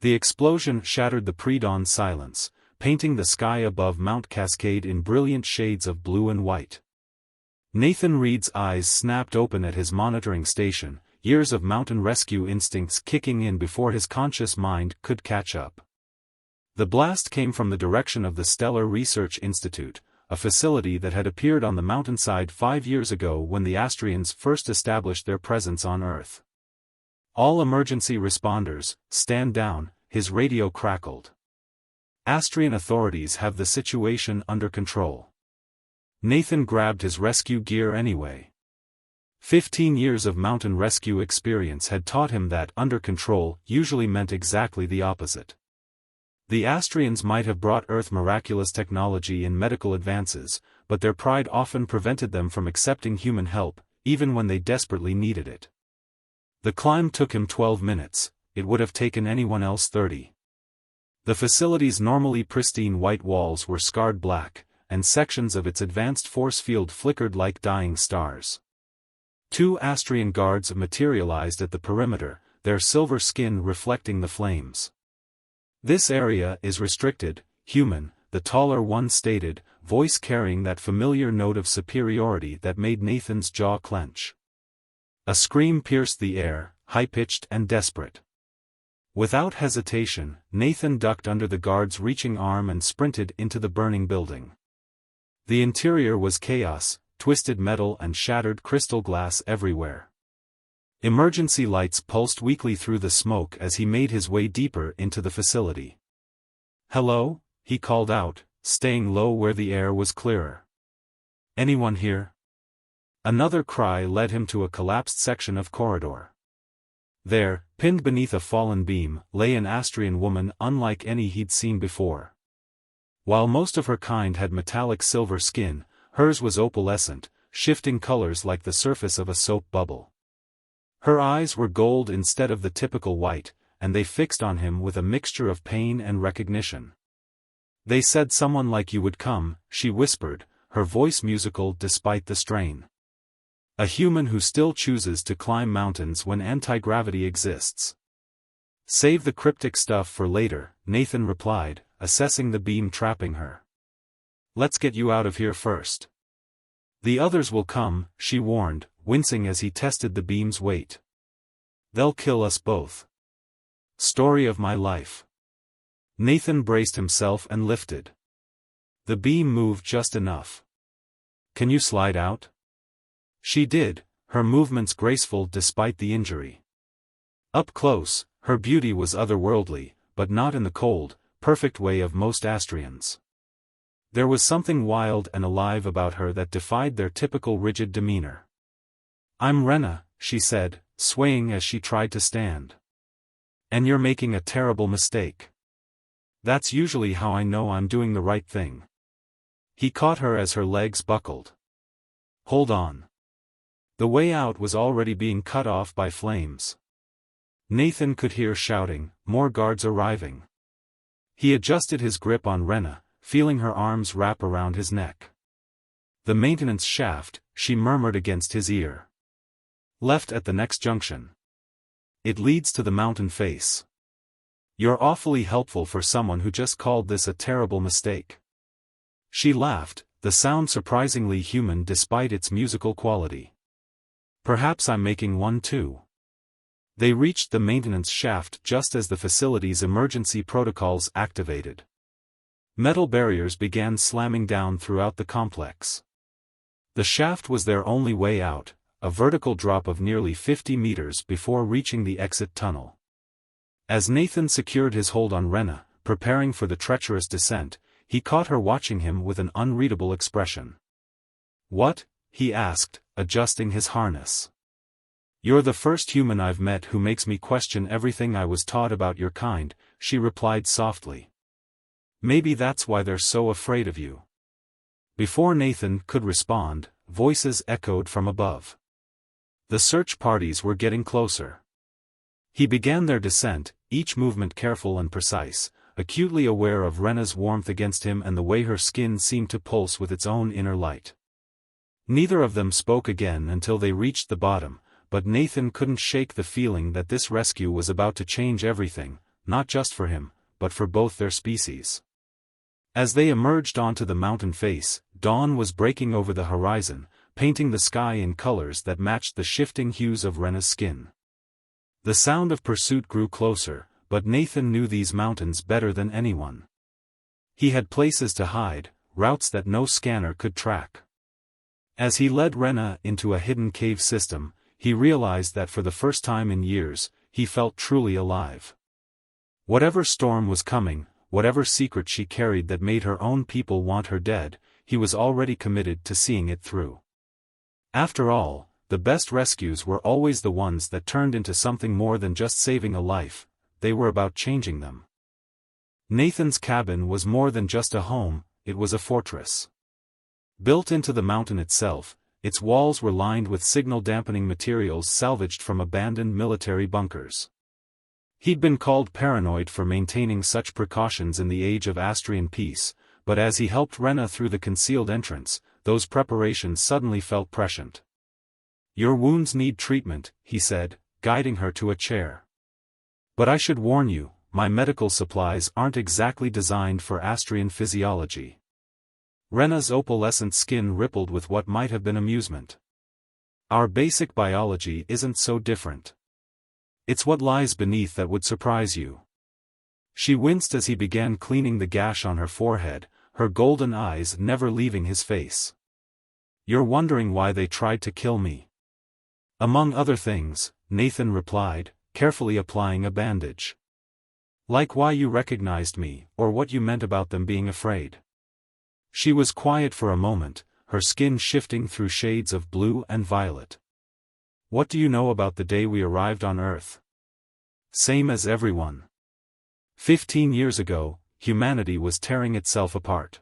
The explosion shattered the pre-dawn silence, painting the sky above Mount Cascade in brilliant shades of blue and white. Nathan Reed's eyes snapped open at his monitoring station, years of mountain rescue instincts kicking in before his conscious mind could catch up. The blast came from the direction of the Stellar Research Institute, a facility that had appeared on the mountainside 5 years ago when the Astrians first established their presence on Earth. "All emergency responders, stand down," his radio crackled. "Astrian authorities have the situation under control." Nathan grabbed his rescue gear anyway. 15 years of mountain rescue experience had taught him that under control usually meant exactly the opposite. The Astrians might have brought Earth miraculous technology and medical advances, but their pride often prevented them from accepting human help, even when they desperately needed it. The climb took him 12 minutes, it would have taken anyone else 30. The facility's normally pristine white walls were scarred black, and sections of its advanced force field flickered like dying stars. 2 Astrian guards materialized at the perimeter, their silver skin reflecting the flames. "This area is restricted, human," the taller one stated, voice carrying that familiar note of superiority that made Nathan's jaw clench. A scream pierced the air, high-pitched and desperate. Without hesitation, Nathan ducked under the guard's reaching arm and sprinted into the burning building. The interior was chaos, twisted metal and shattered crystal glass everywhere. Emergency lights pulsed weakly through the smoke as he made his way deeper into the facility. "Hello?" he called out, staying low where the air was clearer. "Anyone here?" Another cry led him to a collapsed section of corridor. There, pinned beneath a fallen beam, lay an Astrian woman unlike any he'd seen before. While most of her kind had metallic silver skin, hers was opalescent, shifting colors like the surface of a soap bubble. Her eyes were gold instead of the typical white, and they fixed on him with a mixture of pain and recognition. "They said someone like you would come," she whispered, her voice musical despite the strain. "A human who still chooses to climb mountains when anti-gravity exists." "Save the cryptic stuff for later," Nathan replied, assessing the beam trapping her. "Let's get you out of here first." "The others will come," she warned, wincing as he tested the beam's weight. "They'll kill us both." "Story of my life." Nathan braced himself and lifted. The beam moved just enough. "Can you slide out?" She did, her movements graceful despite the injury. Up close, her beauty was otherworldly, but not in the cold, perfect way of most Astrians. There was something wild and alive about her that defied their typical rigid demeanor. "I'm Rena," she said, swaying as she tried to stand. "And you're making a terrible mistake." "That's usually how I know I'm doing the right thing." He caught her as her legs buckled. "Hold on." The way out was already being cut off by flames. Nathan could hear shouting, more guards arriving. He adjusted his grip on Rena, feeling her arms wrap around his neck. "The maintenance shaft," she murmured against his ear. "Left at the next junction. It leads to the mountain face." "You're awfully helpful for someone who just called this a terrible mistake." She laughed, the sound surprisingly human despite its musical quality. "Perhaps I'm making one too." They reached the maintenance shaft just as the facility's emergency protocols activated. Metal barriers began slamming down throughout the complex. The shaft was their only way out, a vertical drop of nearly 50 meters before reaching the exit tunnel. As Nathan secured his hold on Rena, preparing for the treacherous descent, he caught her watching him with an unreadable expression. "What?" he asked, adjusting his harness. "You're the first human I've met who makes me question everything I was taught about your kind," she replied softly. "Maybe that's why they're so afraid of you." Before Nathan could respond, voices echoed from above. The search parties were getting closer. He began their descent, each movement careful and precise, acutely aware of Rena's warmth against him and the way her skin seemed to pulse with its own inner light. Neither of them spoke again until they reached the bottom, but Nathan couldn't shake the feeling that this rescue was about to change everything, not just for him, but for both their species. As they emerged onto the mountain face, dawn was breaking over the horizon, painting the sky in colors that matched the shifting hues of Rena's skin. The sound of pursuit grew closer, but Nathan knew these mountains better than anyone. He had places to hide, routes that no scanner could track. As he led Rena into a hidden cave system, he realized that for the first time in years, he felt truly alive. Whatever storm was coming, whatever secret she carried that made her own people want her dead, he was already committed to seeing it through. After all, the best rescues were always the ones that turned into something more than just saving a life, they were about changing them. Nathan's cabin was more than just a home, it was a fortress. Built into the mountain itself, its walls were lined with signal-dampening materials salvaged from abandoned military bunkers. He'd been called paranoid for maintaining such precautions in the age of Astrian peace, but as he helped Rena through the concealed entrance, those preparations suddenly felt prescient. "Your wounds need treatment," he said, guiding her to a chair. "But I should warn you, my medical supplies aren't exactly designed for Astrian physiology." Rena's opalescent skin rippled with what might have been amusement. "Our basic biology isn't so different. It's what lies beneath that would surprise you." She winced as he began cleaning the gash on her forehead, her golden eyes never leaving his face. "You're wondering why they tried to kill me?" "Among other things," Nathan replied, carefully applying a bandage. "Like why you recognized me, or what you meant about them being afraid." She was quiet for a moment, her skin shifting through shades of blue and violet. "What do you know about the day we arrived on Earth?" "Same as everyone. 15 years ago, humanity was tearing itself apart.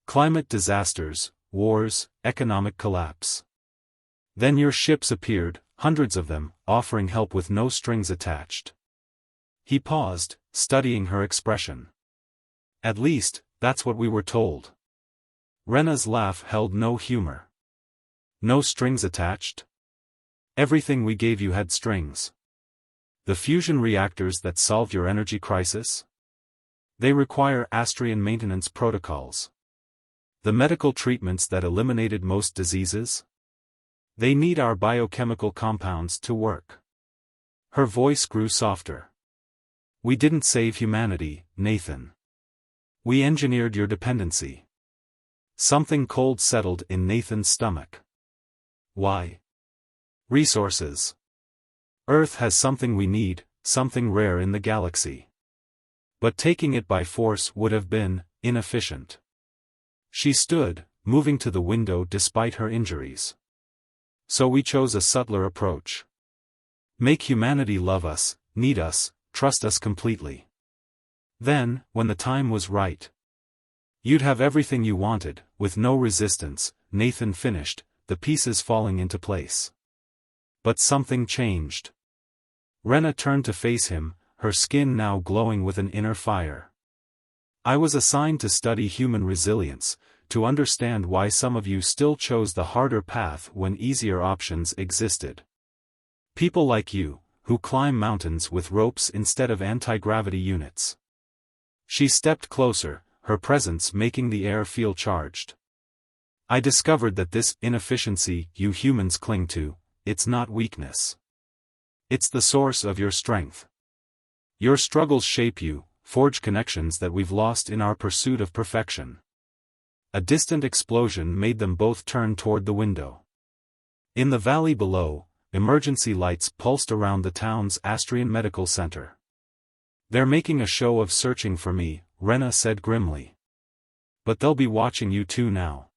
Climate disasters, wars, economic collapse. Then your ships appeared, hundreds of them, offering help with no strings attached." He paused, studying her expression. "At least, that's what we were told." Rena's laugh held no humor. "No strings attached? Everything we gave you had strings. The fusion reactors that solved your energy crisis? They require Astrian maintenance protocols. The medical treatments that eliminated most diseases? They need our biochemical compounds to work." Her voice grew softer. "We didn't save humanity, Nathan. We engineered your dependency." Something cold settled in Nathan's stomach. "Why?" "Resources. Earth has something we need, something rare in the galaxy. But taking it by force would have been inefficient." She stood, moving to the window despite her injuries. "So we chose a subtler approach. Make humanity love us, need us, trust us completely. Then, when the time was right, you'd have everything you wanted, with no resistance," Nathan finished, the pieces falling into place. But something changed. Rena turned to face him, her skin now glowing with an inner fire. "I was assigned to study human resilience, to understand why some of you still chose the harder path when easier options existed. People like you, who climb mountains with ropes instead of anti-gravity units." She stepped closer, her presence making the air feel charged. "I discovered that this inefficiency you humans cling to, it's not weakness. It's the source of your strength. Your struggles shape you, forge connections that we've lost in our pursuit of perfection." A distant explosion made them both turn toward the window. In the valley below, emergency lights pulsed around the town's Astrian medical center. "They're making a show of searching for me," Rena said grimly. "But they'll be watching you too now.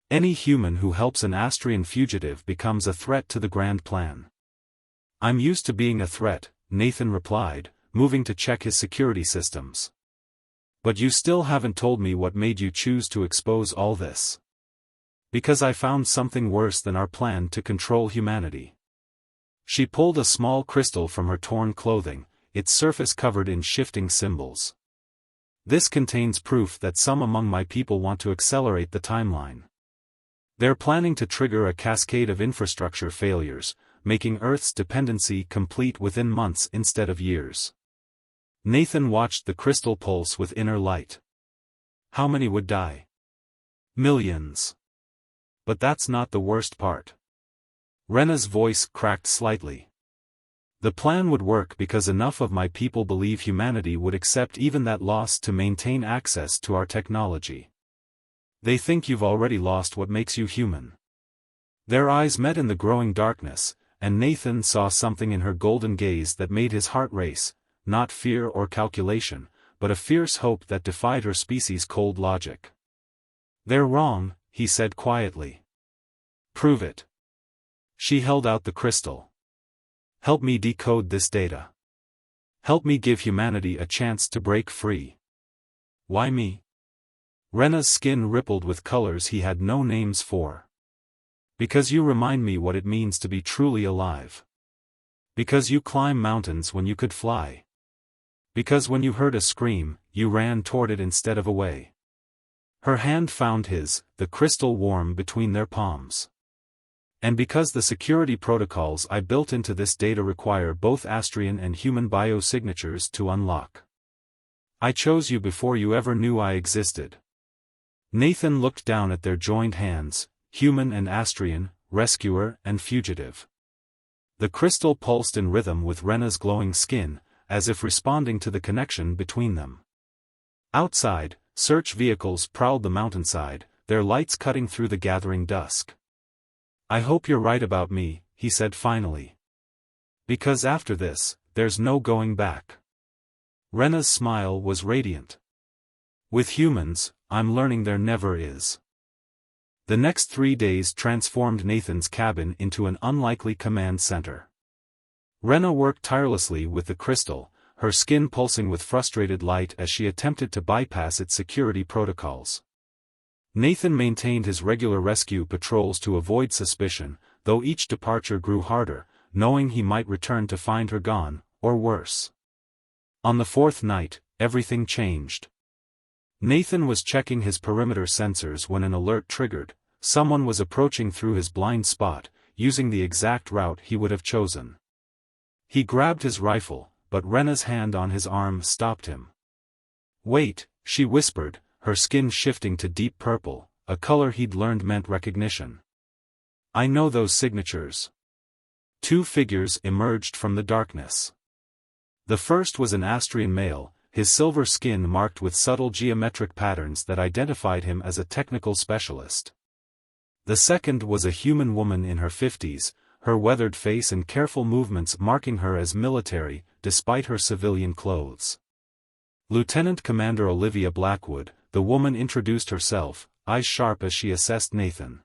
Any human who helps an Astrian fugitive becomes a threat to the grand plan." "I'm used to being a threat," Nathan replied, moving to check his security systems. "But you still haven't told me what made you choose to expose all this." "Because I found something worse than our plan to control humanity." She pulled a small crystal from her torn clothing, its surface covered in shifting symbols. "This contains proof that some among my people want to accelerate the timeline. They're planning to trigger a cascade of infrastructure failures, making Earth's dependency complete within months instead of years. Nathan watched the crystal pulse with inner light. How many would die? Millions. But that's not the worst part. Rena's voice cracked slightly. The plan would work because enough of my people believe humanity would accept even that loss to maintain access to our technology. They think you've already lost what makes you human. Their eyes met in the growing darkness, and Nathan saw something in her golden gaze that made his heart race, not fear or calculation, but a fierce hope that defied her species' cold logic. They're wrong, he said quietly. Prove it. She held out the crystal. Help me decode this data. Help me give humanity a chance to break free. Why me? Rena's skin rippled with colors he had no names for. Because you remind me what it means to be truly alive. Because you climb mountains when you could fly. Because when you heard a scream, you ran toward it instead of away. Her hand found his, the crystal warm between their palms. And because the security protocols I built into this data require both Astrian and human biosignatures to unlock. I chose you before you ever knew I existed. Nathan looked down at their joined hands, human and Astrian, rescuer and fugitive. The crystal pulsed in rhythm with Rena's glowing skin, as if responding to the connection between them. Outside, search vehicles prowled the mountainside, their lights cutting through the gathering dusk. I hope you're right about me, he said finally. Because after this, there's no going back. Rena's smile was radiant. With humans, I'm learning there never is. The next 3 days transformed Nathan's cabin into an unlikely command center. Rena worked tirelessly with the crystal, her skin pulsing with frustrated light as she attempted to bypass its security protocols. Nathan maintained his regular rescue patrols to avoid suspicion, though each departure grew harder, knowing he might return to find her gone, or worse. On the 4th night, everything changed. Nathan was checking his perimeter sensors when an alert triggered. Someone was approaching through his blind spot, using the exact route he would have chosen. He grabbed his rifle, but Rena's hand on his arm stopped him. Wait, she whispered, her skin shifting to deep purple, a color he'd learned meant recognition. I know those signatures. 2 figures emerged from the darkness. The first was an Astrian male, his silver skin marked with subtle geometric patterns that identified him as a technical specialist. The second was a human woman in her 50s, her weathered face and careful movements marking her as military, despite her civilian clothes. Lieutenant Commander Olivia Blackwood, the woman introduced herself, eyes sharp as she assessed Nathan.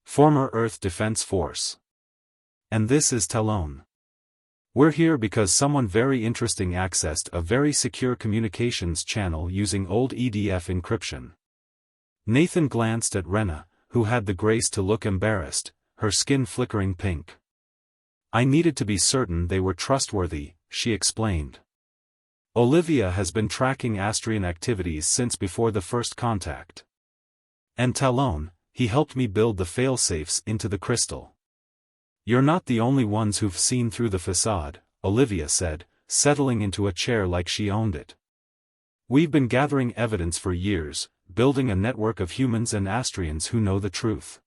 Former Earth Defense Force. And this is Talon. We're here because someone very interesting accessed a very secure communications channel using old EDF encryption. Nathan glanced at Rena, who had the grace to look embarrassed, her skin flickering pink. I needed to be certain they were trustworthy, she explained. Olivia has been tracking Astrian activities since before the first contact. And Talon, he helped me build the failsafes into the crystal. You're not the only ones who've seen through the facade, Olivia said, settling into a chair like she owned it. We've been gathering evidence for years, building a network of humans and Astrians who know the truth.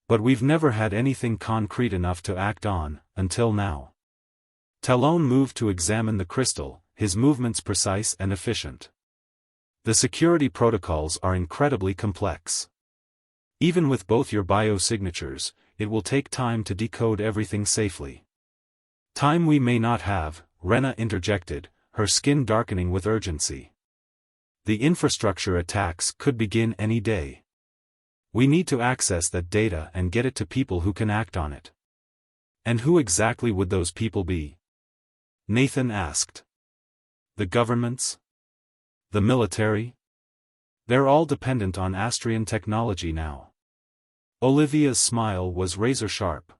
But we've never had anything concrete enough to act on, until now. Talon moved to examine the crystal, his movements precise and efficient. The security protocols are incredibly complex. Even with both your biosignatures, it will take time to decode everything safely. Time we may not have, Rena interjected, her skin darkening with urgency. The infrastructure attacks could begin any day. We need to access that data and get it to people who can act on it. And who exactly would those people be? Nathan asked. The governments? The military? They're all dependent on Astrian technology now. Olivia's smile was razor-sharp.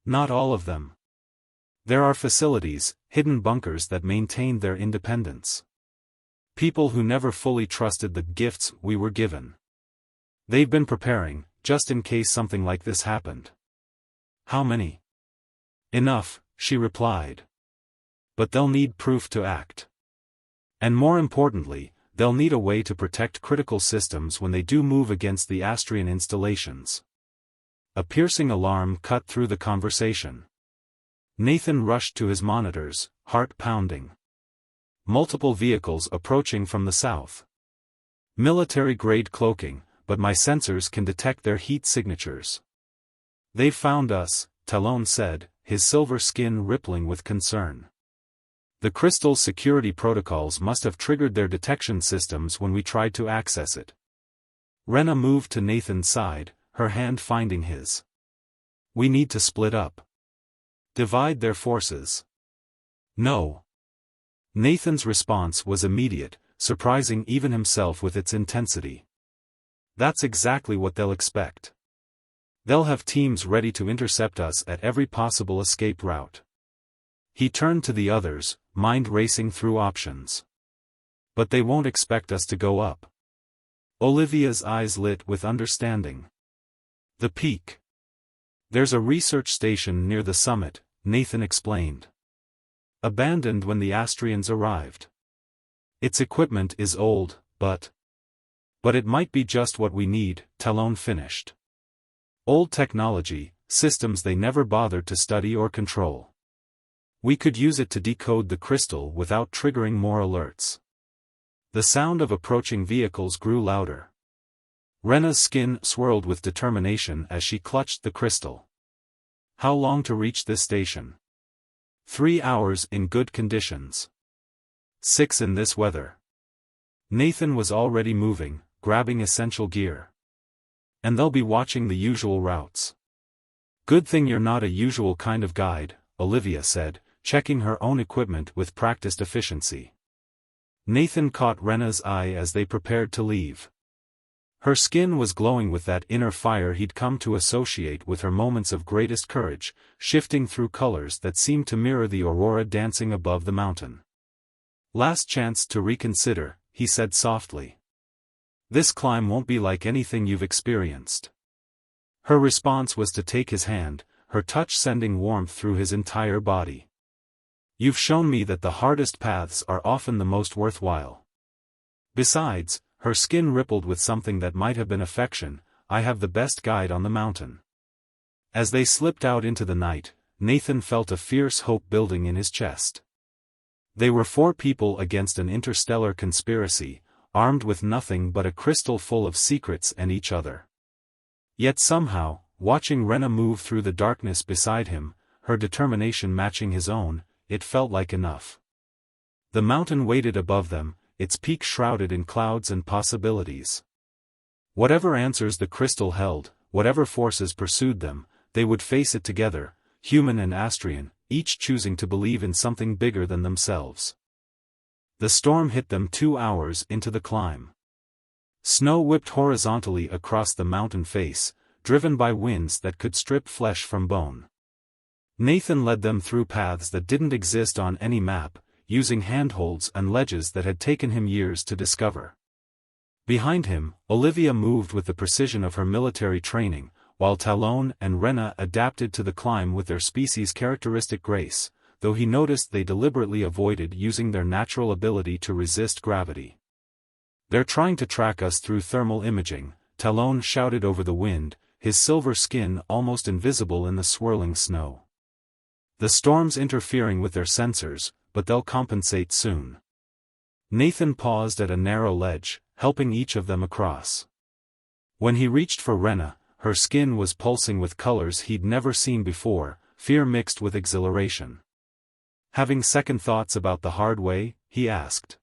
Not all of them. There are facilities, hidden bunkers that maintain their independence. People who never fully trusted the gifts we were given. They've been preparing, just in case something like this happened. How many? Enough, she replied. But they'll need proof to act. And more importantly, they'll need a way to protect critical systems when they do move against the Astrian installations. A piercing alarm cut through the conversation. Nathan rushed to his monitors, heart pounding. Multiple vehicles approaching from the south. Military-grade cloaking, but my sensors can detect their heat signatures. They've found us, Talon said, his silver skin rippling with concern. The crystal's security protocols must have triggered their detection systems when we tried to access it. Rena moved to Nathan's side, her hand finding his. We need to split up. Divide their forces. No. Nathan's response was immediate, surprising even himself with its intensity. That's exactly what they'll expect. They'll have teams ready to intercept us at every possible escape route. He turned to the others, mind racing through options. But they won't expect us to go up. Olivia's eyes lit with understanding. The peak. There's a research station near the summit, Nathan explained. Abandoned when the Astrians arrived. Its equipment is old, but it might be just what we need, Talon finished. Old technology, systems they never bothered to study or control. We could use it to decode the crystal without triggering more alerts. The sound of approaching vehicles grew louder. Rena's skin swirled with determination as she clutched the crystal. How long to reach this station? 3 hours in good conditions. 6 in this weather. Nathan was already moving, grabbing essential gear. And they'll be watching the usual routes. Good thing you're not a usual kind of guide, Olivia said, checking her own equipment with practiced efficiency. Nathan caught Rena's eye as they prepared to leave. Her skin was glowing with that inner fire he'd come to associate with her moments of greatest courage, shifting through colors that seemed to mirror the aurora dancing above the mountain. Last chance to reconsider, he said softly. This climb won't be like anything you've experienced. Her response was to take his hand, her touch sending warmth through his entire body. You've shown me that the hardest paths are often the most worthwhile. Besides, her skin rippled with something that might have been affection. I have the best guide on the mountain. As they slipped out into the night, Nathan felt a fierce hope building in his chest. They were 4 people against an interstellar conspiracy, armed with nothing but a crystal full of secrets and each other. Yet somehow, watching Rena move through the darkness beside him, her determination matching his own, it felt like enough. The mountain waited above them, its peak shrouded in clouds and possibilities. Whatever answers the crystal held, whatever forces pursued them, they would face it together, human and Astrian, each choosing to believe in something bigger than themselves. The storm hit them 2 hours into the climb. Snow whipped horizontally across the mountain face, driven by winds that could strip flesh from bone. Nathan led them through paths that didn't exist on any map, using handholds and ledges that had taken him years to discover. Behind him, Olivia moved with the precision of her military training, while Talon and Rena adapted to the climb with their species' characteristic grace, though he noticed they deliberately avoided using their natural ability to resist gravity. They're trying to track us through thermal imaging, Talon shouted over the wind, his silver skin almost invisible in the swirling snow. The storm's interfering with their sensors, but they'll compensate soon. Nathan paused at a narrow ledge, helping each of them across. When he reached for Rena, her skin was pulsing with colors he'd never seen before, fear mixed with exhilaration. Having second thoughts about the hard way, he asked.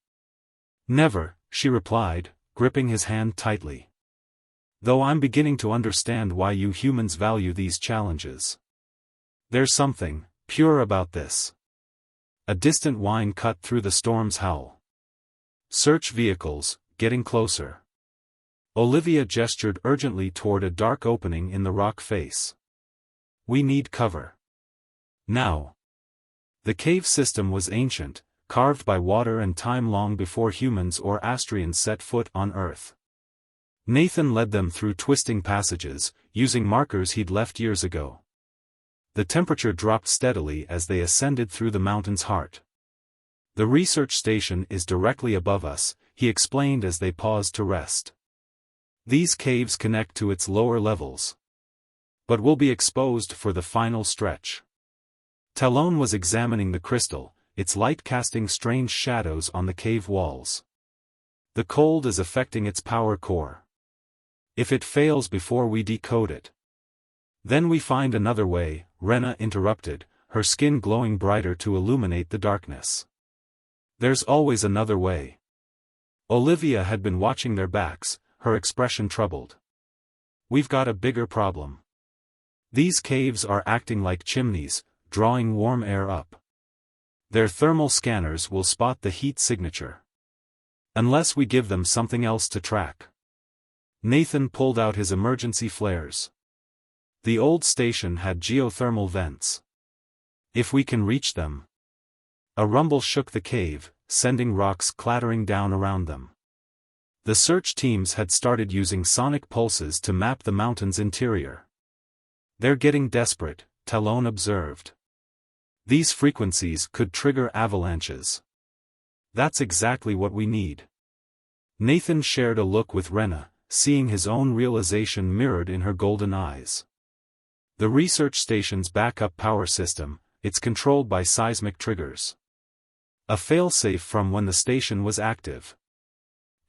Never, she replied, gripping his hand tightly. Though I'm beginning to understand why you humans value these challenges. There's something pure about this. A distant whine cut through the storm's howl. Search vehicles, getting closer. Olivia gestured urgently toward a dark opening in the rock face. We need cover. Now. The cave system was ancient, carved by water and time long before humans or Astrians set foot on Earth. Nathan led them through twisting passages, using markers he'd left years ago. The temperature dropped steadily as they ascended through the mountain's heart. The research station is directly above us, he explained as they paused to rest. These caves connect to its lower levels, but will be exposed for the final stretch. Talon was examining the crystal, its light casting strange shadows on the cave walls. The cold is affecting its power core. If it fails before we decode it, then we find another way, Rena interrupted, her skin glowing brighter to illuminate the darkness. There's always another way. Olivia had been watching their backs, her expression troubled. We've got a bigger problem. These caves are acting like chimneys, drawing warm air up. Their thermal scanners will spot the heat signature. Unless we give them something else to track. Nathan pulled out his emergency flares. The old station had geothermal vents. If we can reach them. A rumble shook the cave, sending rocks clattering down around them. The search teams had started using sonic pulses to map the mountain's interior. They're getting desperate, Talon observed. These frequencies could trigger avalanches. That's exactly what we need. Nathan shared a look with Rena, seeing his own realization mirrored in her golden eyes. The research station's backup power system, it's controlled by seismic triggers. A failsafe from when the station was active.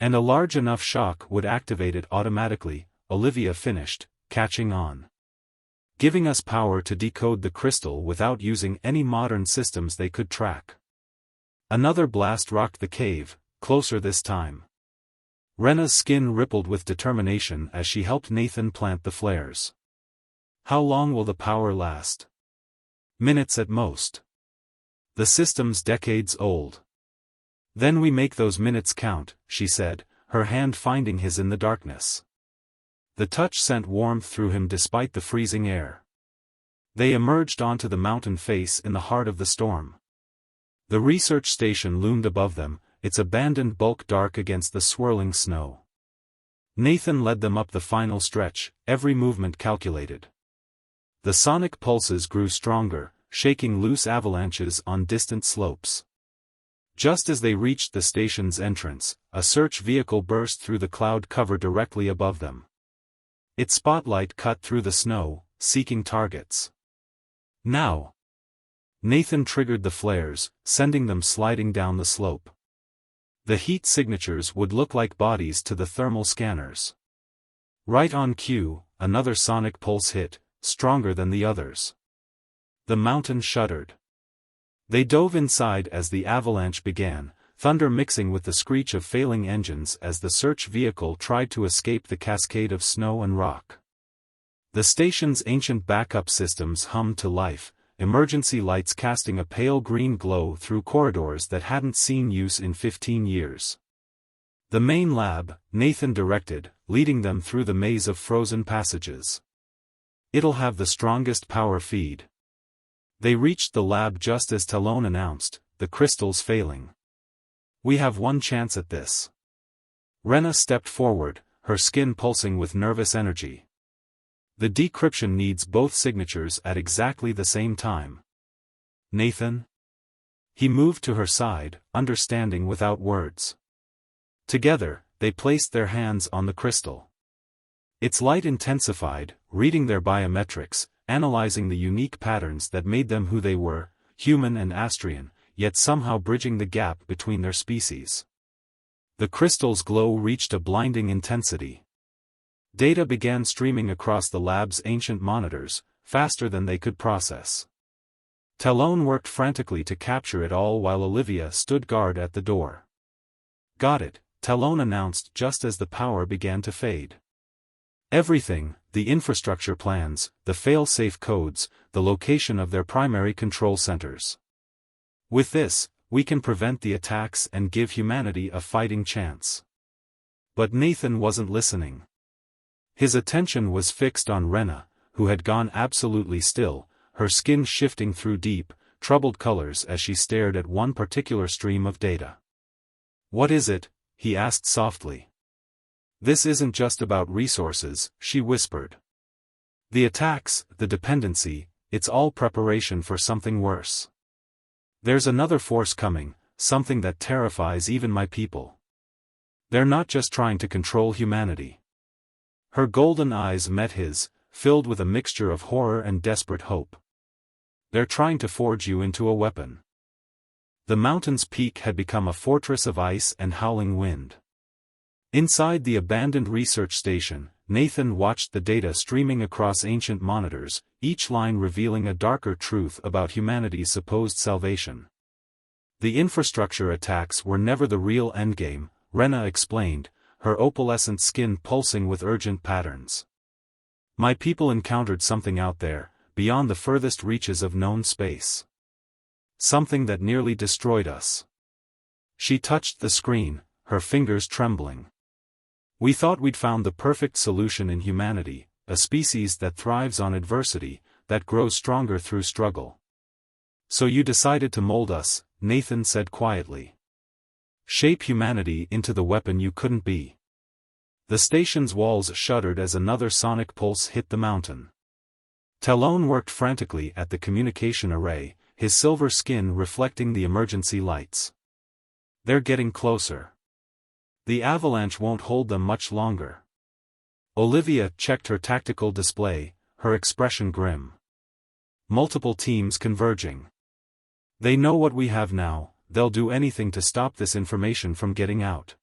And a large enough shock would activate it automatically, Olivia finished, catching on. Giving us power to decode the crystal without using any modern systems they could track. Another blast rocked the cave, closer this time. Rena's skin rippled with determination as she helped Nathan plant the flares. How long will the power last? Minutes at most. The system's decades old. Then we make those minutes count, she said, her hand finding his in the darkness. The touch sent warmth through him despite the freezing air. They emerged onto the mountain face in the heart of the storm. The research station loomed above them, its abandoned bulk dark against the swirling snow. Nathan led them up the final stretch, every movement calculated. The sonic pulses grew stronger, shaking loose avalanches on distant slopes. Just as they reached the station's entrance, a search vehicle burst through the cloud cover directly above them. Its spotlight cut through the snow, seeking targets. Now! Nathan triggered the flares, sending them sliding down the slope. The heat signatures would look like bodies to the thermal scanners. Right on cue, another sonic pulse hit, stronger than the others. The mountain shuddered. They dove inside as the avalanche began, thunder mixing with the screech of failing engines as the search vehicle tried to escape the cascade of snow and rock. The station's ancient backup systems hummed to life, emergency lights casting a pale green glow through corridors that hadn't seen use in 15 years. The main lab, Nathan directed, leading them through the maze of frozen passages. It'll have the strongest power feed. They reached the lab just as Talon announced, the crystal's failing. We have one chance at this. Rena stepped forward, her skin pulsing with nervous energy. The decryption needs both signatures at exactly the same time. Nathan? He moved to her side, understanding without words. Together, they placed their hands on the crystal. Its light intensified, reading their biometrics, analyzing the unique patterns that made them who they were, human and Astrian, yet somehow bridging the gap between their species. The crystal's glow reached a blinding intensity. Data began streaming across the lab's ancient monitors, faster than they could process. Talon worked frantically to capture it all while Olivia stood guard at the door. Got it, Talon announced just as the power began to fade. Everything, the infrastructure plans, the fail-safe codes, the location of their primary control centers. With this, we can prevent the attacks and give humanity a fighting chance. But Nathan wasn't listening. His attention was fixed on Rena, who had gone absolutely still, her skin shifting through deep, troubled colors as she stared at one particular stream of data. What is it? He asked softly. This isn't just about resources, she whispered. The attacks, the dependency, it's all preparation for something worse. There's another force coming, something that terrifies even my people. They're not just trying to control humanity. Her golden eyes met his, filled with a mixture of horror and desperate hope. They're trying to forge you into a weapon. The mountain's peak had become a fortress of ice and howling wind. Inside the abandoned research station, Nathan watched the data streaming across ancient monitors, each line revealing a darker truth about humanity's supposed salvation. The infrastructure attacks were never the real endgame, Rena explained, her opalescent skin pulsing with urgent patterns. My people encountered something out there, beyond the furthest reaches of known space. Something that nearly destroyed us. She touched the screen, her fingers trembling. We thought we'd found the perfect solution in humanity, a species that thrives on adversity, that grows stronger through struggle. So you decided to mold us, Nathan said quietly. Shape humanity into the weapon you couldn't be. The station's walls shuddered as another sonic pulse hit the mountain. Talon worked frantically at the communication array, his silver skin reflecting the emergency lights. They're getting closer. The avalanche won't hold them much longer. Olivia checked her tactical display, her expression grim. Multiple teams converging. They know what we have now, they'll do anything to stop this information from getting out.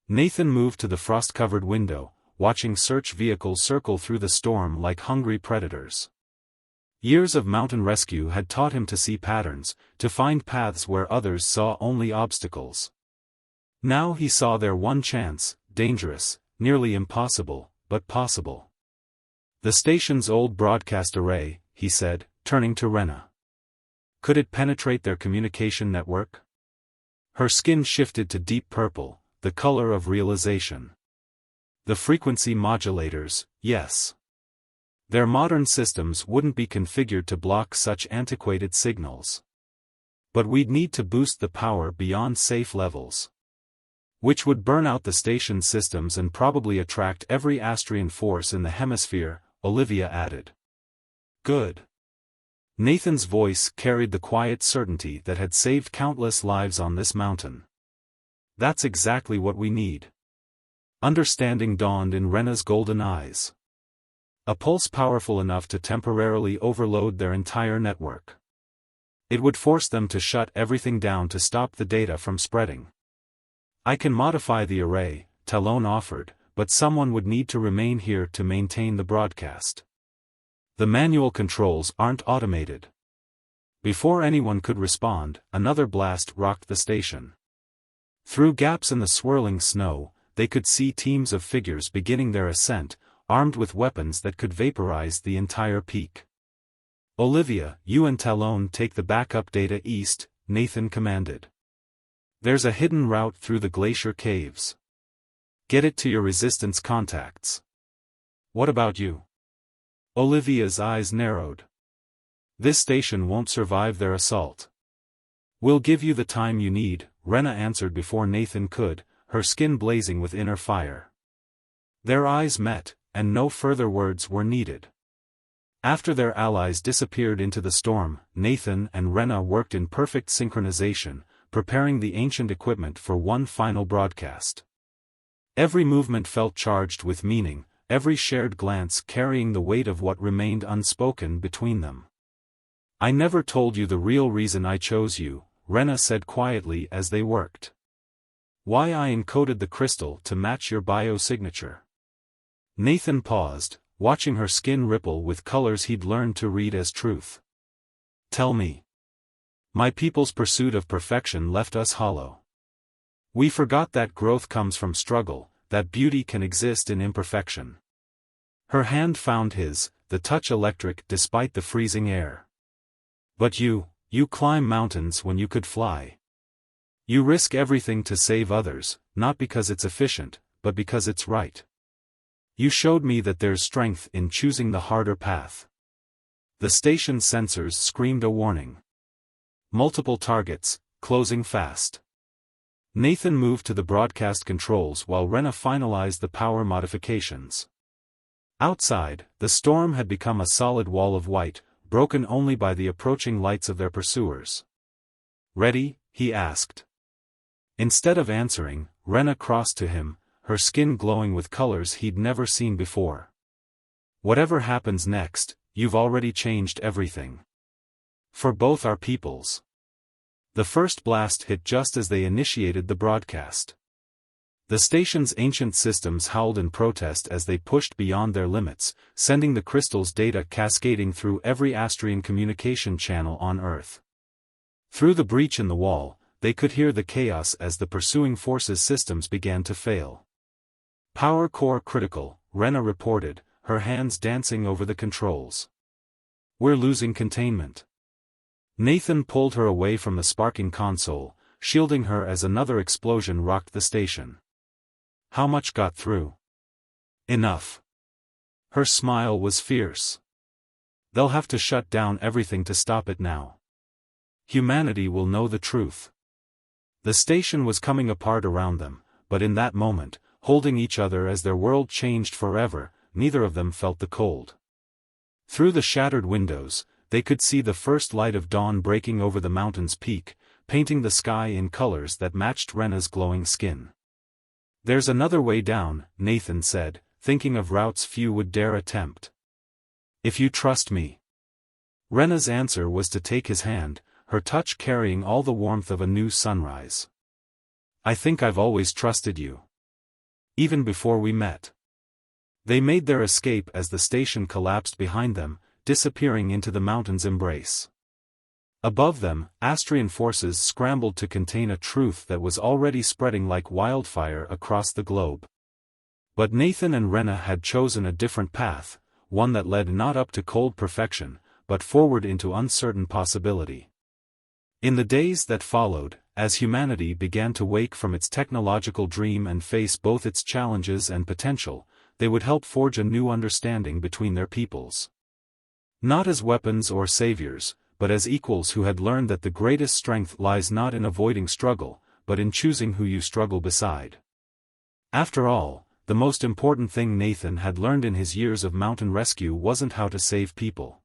Nathan moved to the frost-covered window, watching search vehicles circle through the storm like hungry predators. Years of mountain rescue had taught him to see patterns, to find paths where others saw only obstacles. Now he saw their one chance, dangerous, nearly impossible, but possible. The station's old broadcast array, he said, turning to Rena. Could it penetrate their communication network? Her skin shifted to deep purple, the color of realization. The frequency modulators, yes. Their modern systems wouldn't be configured to block such antiquated signals. But we'd need to boost the power beyond safe levels. Which would burn out the station's systems and probably attract every Astrian force in the hemisphere, Olivia added. Good. Nathan's voice carried the quiet certainty that had saved countless lives on this mountain. That's exactly what we need. Understanding dawned in Rena's golden eyes. A pulse powerful enough to temporarily overload their entire network. It would force them to shut everything down to stop the data from spreading. I can modify the array, Talon offered, but someone would need to remain here to maintain the broadcast. The manual controls aren't automated. Before anyone could respond, another blast rocked the station. Through gaps in the swirling snow, they could see teams of figures beginning their ascent, armed with weapons that could vaporize the entire peak. Olivia, you and Talon take the backup data east, Nathan commanded. There's a hidden route through the glacier caves. Get it to your resistance contacts. What about you? Olivia's eyes narrowed. This station won't survive their assault. We'll give you the time you need, Rena answered before Nathan could, her skin blazing with inner fire. Their eyes met, and no further words were needed. After their allies disappeared into the storm, Nathan and Rena worked in perfect synchronization, preparing the ancient equipment for one final broadcast. Every movement felt charged with meaning, every shared glance carrying the weight of what remained unspoken between them. I never told you the real reason I chose you, Rena said quietly as they worked. Why I encoded the crystal to match your biosignature. Nathan paused, watching her skin ripple with colors he'd learned to read as truth. Tell me. My people's pursuit of perfection left us hollow. We forgot that growth comes from struggle, that beauty can exist in imperfection. Her hand found his, the touch electric despite the freezing air. But you climb mountains when you could fly. You risk everything to save others, not because it's efficient, but because it's right. You showed me that there's strength in choosing the harder path. The station sensors screamed a warning. Multiple targets, closing fast. Nathan moved to the broadcast controls while Rena finalized the power modifications. Outside, the storm had become a solid wall of white, broken only by the approaching lights of their pursuers. Ready? he asked. Instead of answering, Rena crossed to him, her skin glowing with colors he'd never seen before. Whatever happens next, you've already changed everything. For both our peoples. The first blast hit just as they initiated the broadcast. The station's ancient systems howled in protest as they pushed beyond their limits, sending the crystal's data cascading through every Astrian communication channel on Earth. Through the breach in the wall, they could hear the chaos as the pursuing forces' systems began to fail. Power core critical, Rena reported, her hands dancing over the controls. We're losing containment. Nathan pulled her away from the sparking console, shielding her as another explosion rocked the station. How much got through? Enough. Her smile was fierce. They'll have to shut down everything to stop it now. Humanity will know the truth. The station was coming apart around them, but in that moment, holding each other as their world changed forever, neither of them felt the cold. Through the shattered windows, they could see the first light of dawn breaking over the mountain's peak, painting the sky in colors that matched Rena's glowing skin. There's another way down, Nathan said, thinking of routes few would dare attempt. If you trust me. Rena's answer was to take his hand, her touch carrying all the warmth of a new sunrise. I think I've always trusted you. Even before we met. They made their escape as the station collapsed behind them, disappearing into the mountain's embrace. Above them, Astrian forces scrambled to contain a truth that was already spreading like wildfire across the globe. But Nathan and Rena had chosen a different path, one that led not up to cold perfection, but forward into uncertain possibility. In the days that followed, as humanity began to wake from its technological dream and face both its challenges and potential, they would help forge a new understanding between their peoples. Not as weapons or saviors, but as equals who had learned that the greatest strength lies not in avoiding struggle, but in choosing who you struggle beside. After all, the most important thing Nathan had learned in his years of mountain rescue wasn't how to save people.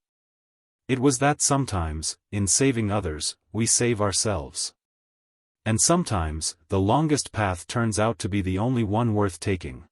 It was that sometimes, in saving others, we save ourselves. And sometimes, the longest path turns out to be the only one worth taking.